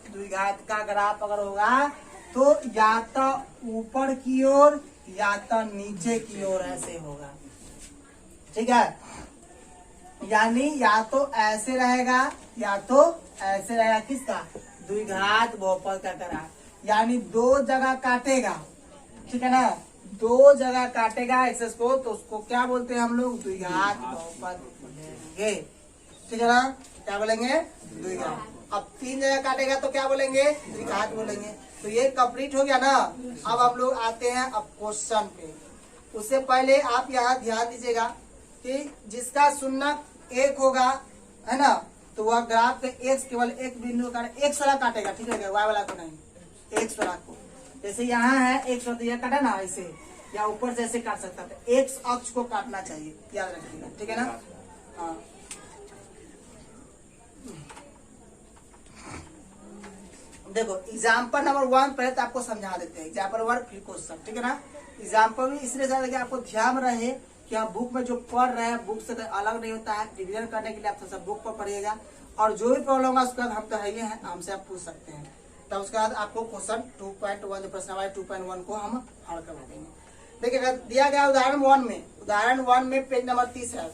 द्विघात का ग्राफ अगर होगा तो या तो ऊपर की ओर या तो नीचे की ओर ऐसे होगा, ठीक है। यानी या तो ऐसे रहेगा या तो ऐसे रहेगा, किसका, द्विघात बहुपद का ग्राफ, यानी 2 जगह काटेगा, ठीक है ना, 2 जगह काटेगा एक्सेस को तो उसको क्या बोलते हैं हम लोग, द्विघात बहुपद बोलेंगे, ठीक है ना, क्या बोलेंगे, द्विघात। अब 3 जगह काटेगा तो क्या बोलेंगे, द्विघात बोलेंगे। तो ये कंप्लीट हो गया ना। अब हम लोग आते हैं अब क्वेश्चन पे। उससे पहले आप यहाँ ध्यान दीजिएगा कि जिसका शून्यक 1 होगा, है ना, तो वह ग्राफ के एक्स केवल एक बिंदु का एक्स वाला काटेगा, ठीक है, वाई वाला को नहीं, एक्स वाला को। जैसे यहाँ है एक्स वाला, तो यह काटा ना ऐसे, या ऊपर से ऐसे काट सकता है, एक्स अक्ष को काटना चाहिए, याद रखिएगा, ठीक है ना। हाँ, देखो एग्जाम्पल नंबर 1 पहले तो आपको समझा देते हैं, एग्जाम्पल 1 फ्री क्वेश्चन, ठीक है ना। एग्जाम्पल भी इसलिए ज्यादा कि आपको ध्यान रहे कि आप बुक में जो पढ़ रहे हैं बुक से अलग नहीं होता है, रिविजन करने के लिए आप सब बुक पर पढ़िएगा, और जो भी प्रॉब्लम होगा उसके बाद हम तो है ही हैं, हमसे आप पूछ सकते हैं। तब उसके बाद आपको क्वेश्चन 2.1 जो प्रश्न हमारे 2.1 को हम हल करवा देंगे। देखिए अगर दिया गया उदाहरण 1 में पेज नंबर 30 है।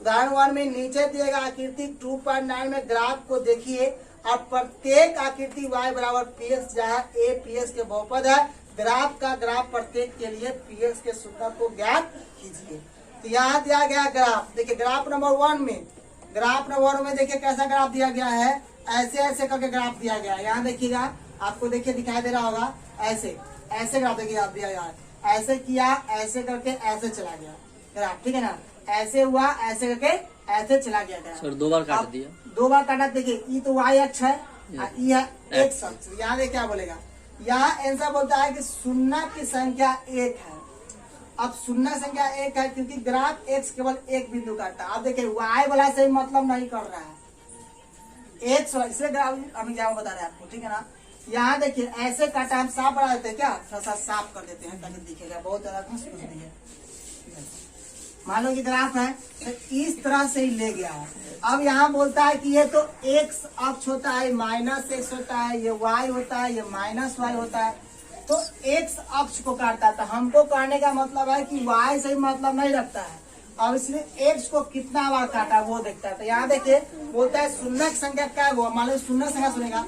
उदाहरण 1 में नीचे दिए गए आकृति 2.9 में ग्राफ को देखिए और प्रत्येक आकृति y बराबर px जहाँ a px के बहुपद है, ग्राफ का ग्राफ प्रत्येक के लिए px के शून्यक को ज्ञात कीजिए। तो यहाँ दिया गया ग्राफ, देखिए ग्राफ नंबर 1 में देखिए कैसा ग्राफ दिया गया है, ऐसे ऐसे करके ग्राफ दिया गया है। यहाँ देखिएगा, आपको देखिए दिखाई दे रहा होगा, ऐसे ऐसे ग्राफ देखिए आप दिया गया है, ऐसे किया ऐसे करके ऐसे चला गया ग्राफ, ठीक है ना, ऐसे हुआ ऐसे करके ऐसे चला गया ग्राफ। सर 2 बार काट दिया, 2 बार काटा। देखिए ये तो y अक्ष है, ये है x अक्ष। यहाँ देखिए क्या बोलेगा, यहाँ आंसर बोलता है कि शून्य की संख्या 1 है। अब शून्य संख्या 1 है क्योंकि ग्राफ x केवल एक बिंदु काटता है। अब देखिए y वाला से मतलब नहीं कर रहा है, x वाला, इसलिए ग्राफ हम क्या बता रहे हैं आपको, ठीक है ना। यहाँ देखिए ऐसे काटा, हम साफ बढ़ा देते हैं क्या, थोड़ा सा साफ कर देते हैं ताकि दिखेगा, बहुत ज्यादा कुछ नहीं है। मान लो कि ग्राफ है तो इस तरह से ही ले गया है। अब यहाँ बोलता है कि ये तो x अक्ष होता है, -x होता है, ये y होता है, ये -y होता है, तो x अक्ष को काटता है। तो हमको कहने का मतलब है कि y से ही मतलब नहीं रखता है, और इसलिए x को कितना बार काटा वो देखता है। तो यहाँ देखिए बोलता है शून्य की संख्या क्या हुआ, मान लो शून्य संख्या सुनेगा,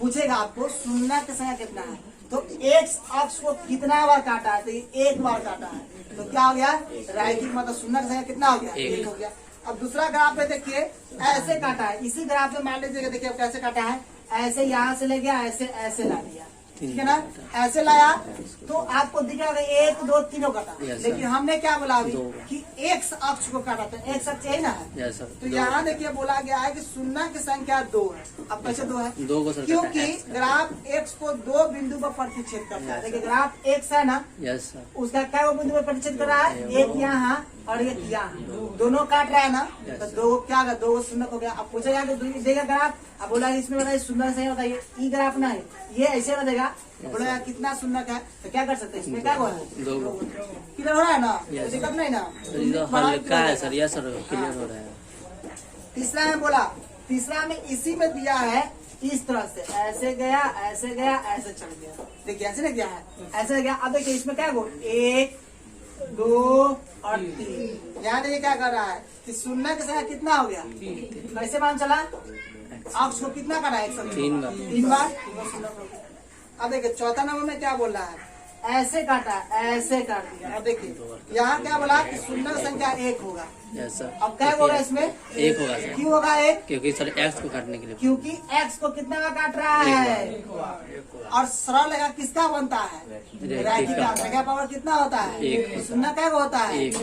पूछेगा आपको शून्य की संख्या कितना है, तो x अक्ष को कितना बार काटा है, तो ये 1 बार काटा है, तो क्या हो गया, रैखिक मतलब शून्य की संख्या कितना हो गया, 1 हो गया। अब दूसरा ग्राफ पे देखिए ऐसे काटा है, इसी ग्राफ में मान लीजिए देखिए कैसे काटा है, ऐसे यहाँ से ले गया, ऐसे ऐसे ला दिया, ठीक है ना, ऐसे लाया तो आपको दिखेगा 1 2 तीनों काटा। लेकिन हमने क्या बोला अभी कि x अक्ष को काटा, तो x अक्ष है ना है, तो यहाँ देखिए बोला गया है कि शून्य की संख्या 2 है। अब कैसे 2 है, क्योंकि ग्राफ x को 2 बिंदु पर प्रतिच्छेद करता है। देखिए ग्राफ x है ना, उसका क्या बिंदु पर प्रतिच्छेद कर रहा है, एक यहाँ और एक यहाँ, दोनों काट रहा है ना, तो 2 क्या होगा, 2 शून्य हो गया। अब पूछेगा तो देगा ग्राफ, अब बोला इसमें बताइए शून्य से बताइए, ई ग्राफ ना है, ये ऐसे बनेगा, बोला कितना शून्य है, तो क्या कर सकते हैं, इसमें क्या हुआ है, 2 क्लियर हो रहा है ना, दिक्कत नहीं ना, हल्का है सर, यह सर क्लियर हो रहा है। तीसरा में बोला, तीसरा में इसी में दिया है इस तरह से, ऐसे गया ऐसे गया ऐसे चल गया, देखिए ऐसे नहीं गया है, ऐसे गया। अब देखिए इसमें क्या हुआ, 1 2 और 3। यहाँ देखिए क्या कर रहा है कि शून्य की संख्या कितना हो गया, कैसे मान चला, अक्ष को कितना करा है, 3 बार। 3 बार। अब देखिए चौथा नंबर में क्या बोल रहा है, ऐसे काटा, ऐसे काट दिया। अब देखिए यहाँ क्या बोला कि शून्य की संख्या 1 होगा। Yes sir. अब क्या होगा इसमें, 1 होगा सर, क्यों होगा 1, क्योंकि सर x को काटने के लिए क्योंकि x को कितना का काट रहा है, और सरल रेखा किसका बनता है, रैखिक का। रेखा पावर कितना होता है, एक। शून्य क्या होता है, 1।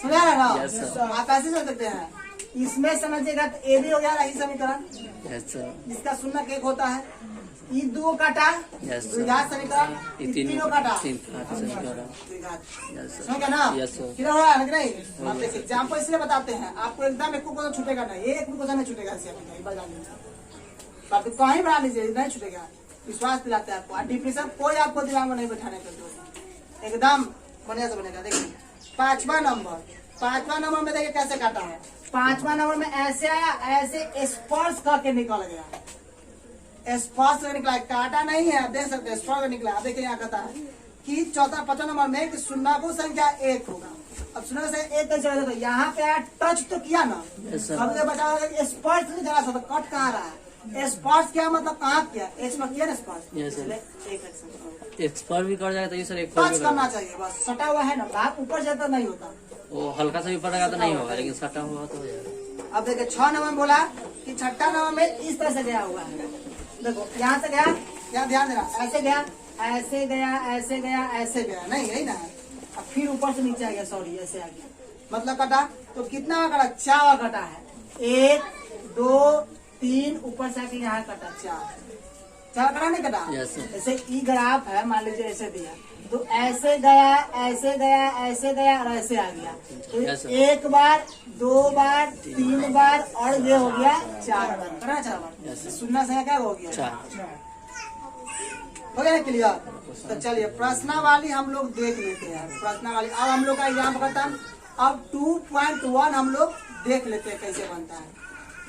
समझा रहा ना। Yes, sir. आप ऐसे समझ सकते हैं, इसमें समझिएगा तो ए भी हो गया रही समीकरण, यस सर। इसका शून्य का 1 होता है, ये 2 काटा, Yes, sir. द्विघात समीकरण, ये ये 3 तीनों काटा, 3 समीकरण। द्विघात। Yes sir. समझ गया ना, Yes, sir. क्लियर हो रहा है कि नहीं। आप देखिए एग्जाम्पल इसलिए बताते हैं, आपको एकदम एक क्वेश्चन छूटेगा नहीं, एक भी क्वेश्चन नहीं छूटेगा इससे, एक बार जान लीजिए, आप कहीं बना लीजिए नहीं छूटेगा, विश्वास दिलाते हैं आपको। डिफिनेशन कोई आपको दिमाग में नहीं बैठाने का, एकदम बढ़िया से बनेगा। देखिए 5वां नंबर में देखिए कैसे काटा है। 5वां नंबर में ऐसे आया, ऐसे स्पर्श करके निकल गया, स्पर्श करके निकला, काटा नहीं है, देख सकते हैं स्पर्श करके निकला। अब देखिए यहाँ कहता है कि 5वां नंबर में कि शून्य संख्या 1 होगा। अब शून्य से 1 कैसे होगा, यहाँ पे टच तो किया ना, Yes, sir. सबसे बचा स्पर्श नहीं करा सकता, कट कहाँ रहा है, स्पर्श क्या मतलब कहाँ किया, एच में किया ना स्पर्श, Yes, sir. इसलिए एक action। एक्स पर भी कर जाएगा तो ये सर एक पर टच भी करना कर, चाहिए, बस सटा हुआ है ना, भाग ऊपर जाता नहीं होता। वो हल्का सा भी पड़ेगा तो नहीं होगा, लेकिन सटा हुआ तो हो जाएगा। अब देखिए 6 नंबर में बोला कि 6ठा नंबर में इस तरह से गया हुआ है। देखो यहाँ से गया, यहाँ ध्यान देना, ऐसे गया, ऐसे गया, ऐसे गया, ऐसे गया, नहीं यही ना है। अब फिर ऊपर से नीचे आ गया, सॉरी ऐसे आ गया, मतलब कटा तो कितना कटा, 4 कटा है, 1 2 3 ऊपर से आके यहाँ कटा 4 कटा नहीं कटा। Yes, sir. ऐसे ई ग्राफ है, मान लीजिए ऐसे दिया तो ऐसे गया, ऐसे गया, ऐसे गया और ऐसे आ गया, तो Yes, sir. 1 बार 2 बार 3 बार और ये हो गया 4 बार, करना 4 बार। Yes, sir. शून्य संख्या क्या हो गया, 4। हो गया ना क्लियर। तो चलिए प्रश्नावली हम लोग देख लेते हैं, प्रश्नावली। अब हम लोग का एग्जाम खत्म, अब 2.1 हम लोग देख लेते हैं कैसे बनता है।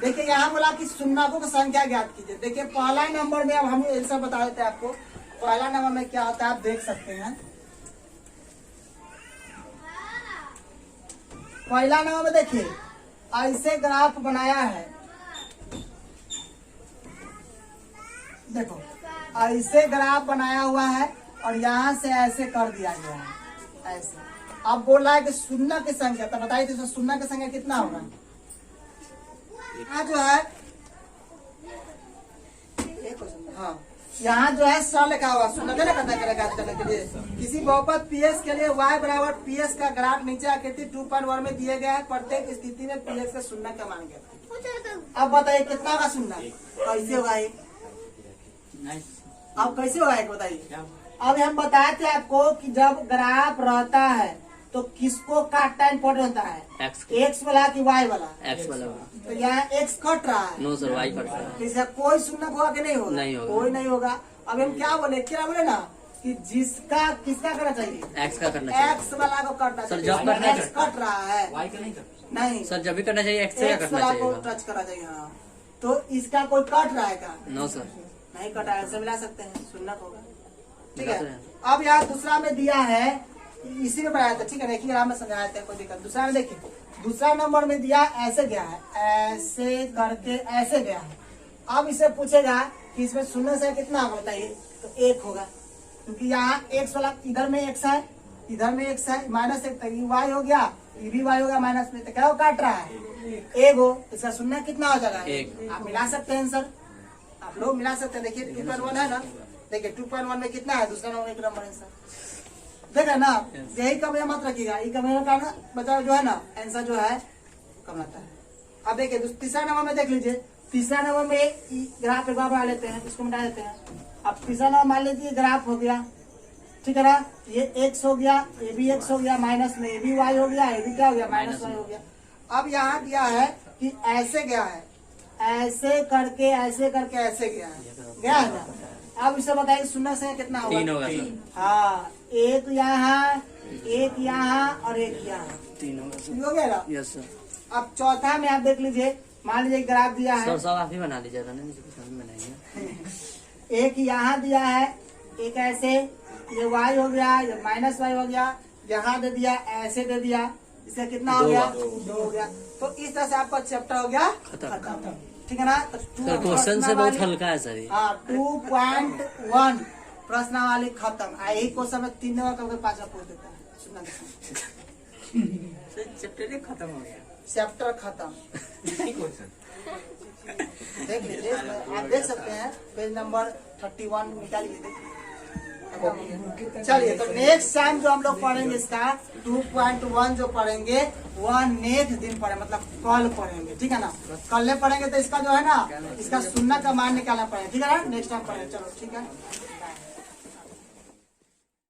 देखिए यहाँ बोला कि शून्यकों की संख्या ज्ञात कीजिए। देखिए पहला नंबर में अब हम ऐसा बता देते हैं आपको, पहला नंबर में क्या होता है आप देख सकते हैं। पहला नंबर में देखिए ऐसे ग्राफ बनाया है, देखो ऐसे ग्राफ बनाया हुआ है और यहाँ से ऐसे कर दिया गया है ऐसे। अब बोल रहा है कि शून्य की संख्या, तो बताइए तो शून्य की संख्या कितना होगा। यहाँ जो है हाँ, यहाँ जो है स लिखा हुआ, शून्य का ना करेगा करने के लिए। किसी बहुपद पीएस के लिए y बराबर पीएस का ग्राफ नीचे आकृति 2.1 में दिए गया है, प्रत्येक स्थिति में पीएस का शून्य का मान गया। अब बताइए कितना का शून्य कैसे होगा ये, अब कैसे होगा एक बताइए। अब हम बताए थे आपको कि जब ग्राफ रहता है तो किसको काटना इम्पोर्टेंट होता है, एक्स वाला कि वाई वाला, एक्स वाला। तो यहाँ एक्स कट रहा है, नो सर, वाई कट रहा है। इसका कोई शून्य होगा कि नहीं होगा, नहीं होगा। कोई नहीं होगा। अब हम क्या बोले ना कि जिसका किसका करना चाहिए, एक्स का करना चाहिए एक्स वाला को करना सर, चाहिए। जब करना एक्स कट रहा है, वाई का नहीं करता। नहीं सर, जब भी करना चाहिए एक्स से एक्स करना वाला को चाहिए। टच करना चाहिए। हाँ, तो इसका कोई कट रहा है क्या, नो सर। नहीं कटा है, ऐसे मिला सकते हैं, शून्य होगा। ठीक है, मिला अब यहाँ दूसरा में दिया है, इसी में बनाया था, ठीक है ना, एक ही ग्राम में समझाया था, कोई दिक्कत। दूसरा में देखिए, दूसरा नंबर में दिया ऐसे गया है, ऐसे करके ऐसे गया है। अब इसे पूछेगा कि इसमें शून्य से कितना होगा बताइए, तो 1 होगा, क्योंकि यहाँ एक्स वाला इधर में एक्स है, इधर में एक्स है, माइनस 1 तो वाई हो गया, ये भी वाई हो गया माइनस में, तो क्या काट रहा है 1 हो, इसका शून्य कितना हो जाएगा 1। आप मिला सकते हैं सर, आप लोग मिला सकते हैं। देखिए 2.1 है ना, देखिए 2.1 में कितना है, दूसरा नंबर 1 नंबर आंसर देखा ना, यही कम मत रखिएगा, ये कम का ना बचा जो है ना आंसर जो है कम आता है। अब देखिए तीसरा नंबर में देख लीजिए, तीसरा नंबर में ग्राफ एक बार बढ़ा लेते हैं, इसको मिटा देते हैं। अब तीसरा नंबर मान लीजिए ग्राफ हो गया, ठीक है ना, ये एक्स हो गया, ये भी एक्स हो गया, माइनस में ये भी वाई हो गया, ये भी क्या हो गया माइनस वाई हो गया। अब यहाँ दिया है कि ऐसे गया है, ऐसे करके ऐसे करके ऐसे गया है ना। अब इसे बताइए शून्य से कितना होगा, 3 होगा सर। हाँ, एक यहाँ, एक यहाँ और एक यहाँ, 3 होगा सर। हो गया ना। Yes sir. अब चौथा में आप देख लीजिए, मान लीजिए ग्राफ दिया है, सर सब आप ही बना दीजिए, मुझे कुछ समझ में नहीं है। एक यहाँ दिया है, एक ऐसे ये y हो गया, ये माइनस वाई हो गया, यहाँ दे दिया, ऐसे दे दिया, इसका कितना हो गया? 2 हो गया। तो इस तरह से आपका चैप्टर हो गया खत्म। ठीक है ना? तो सर क्वेश्चन से बहुत हल्का है सर ये। हाँ 2.1 प्रश्नावली खत्म। यही क्वेश्चन में 3 नंबर करके 5 पूछ देता है। सुनना चैप्टर खत्म हो गया। चैप्टर खत्म। देख लीजिए, आप देख सकते हैं पेज नंबर 31 निकालिए, देखिए। चलिए तो नेक्स्ट टाइम जो हम लोग पढ़ेंगे इसका 2.1 जो पढ़ेंगे वह नेक्स्ट दिन पढ़े, मतलब कल पढ़ेंगे। ठीक है ना? कल पढ़ेंगे तो इसका जो है ना, इसका शून्य का मान निकालना पड़ेगा। ठीक है ना? नेक्स्ट टाइम पढ़ेंगे। चलो ठीक है।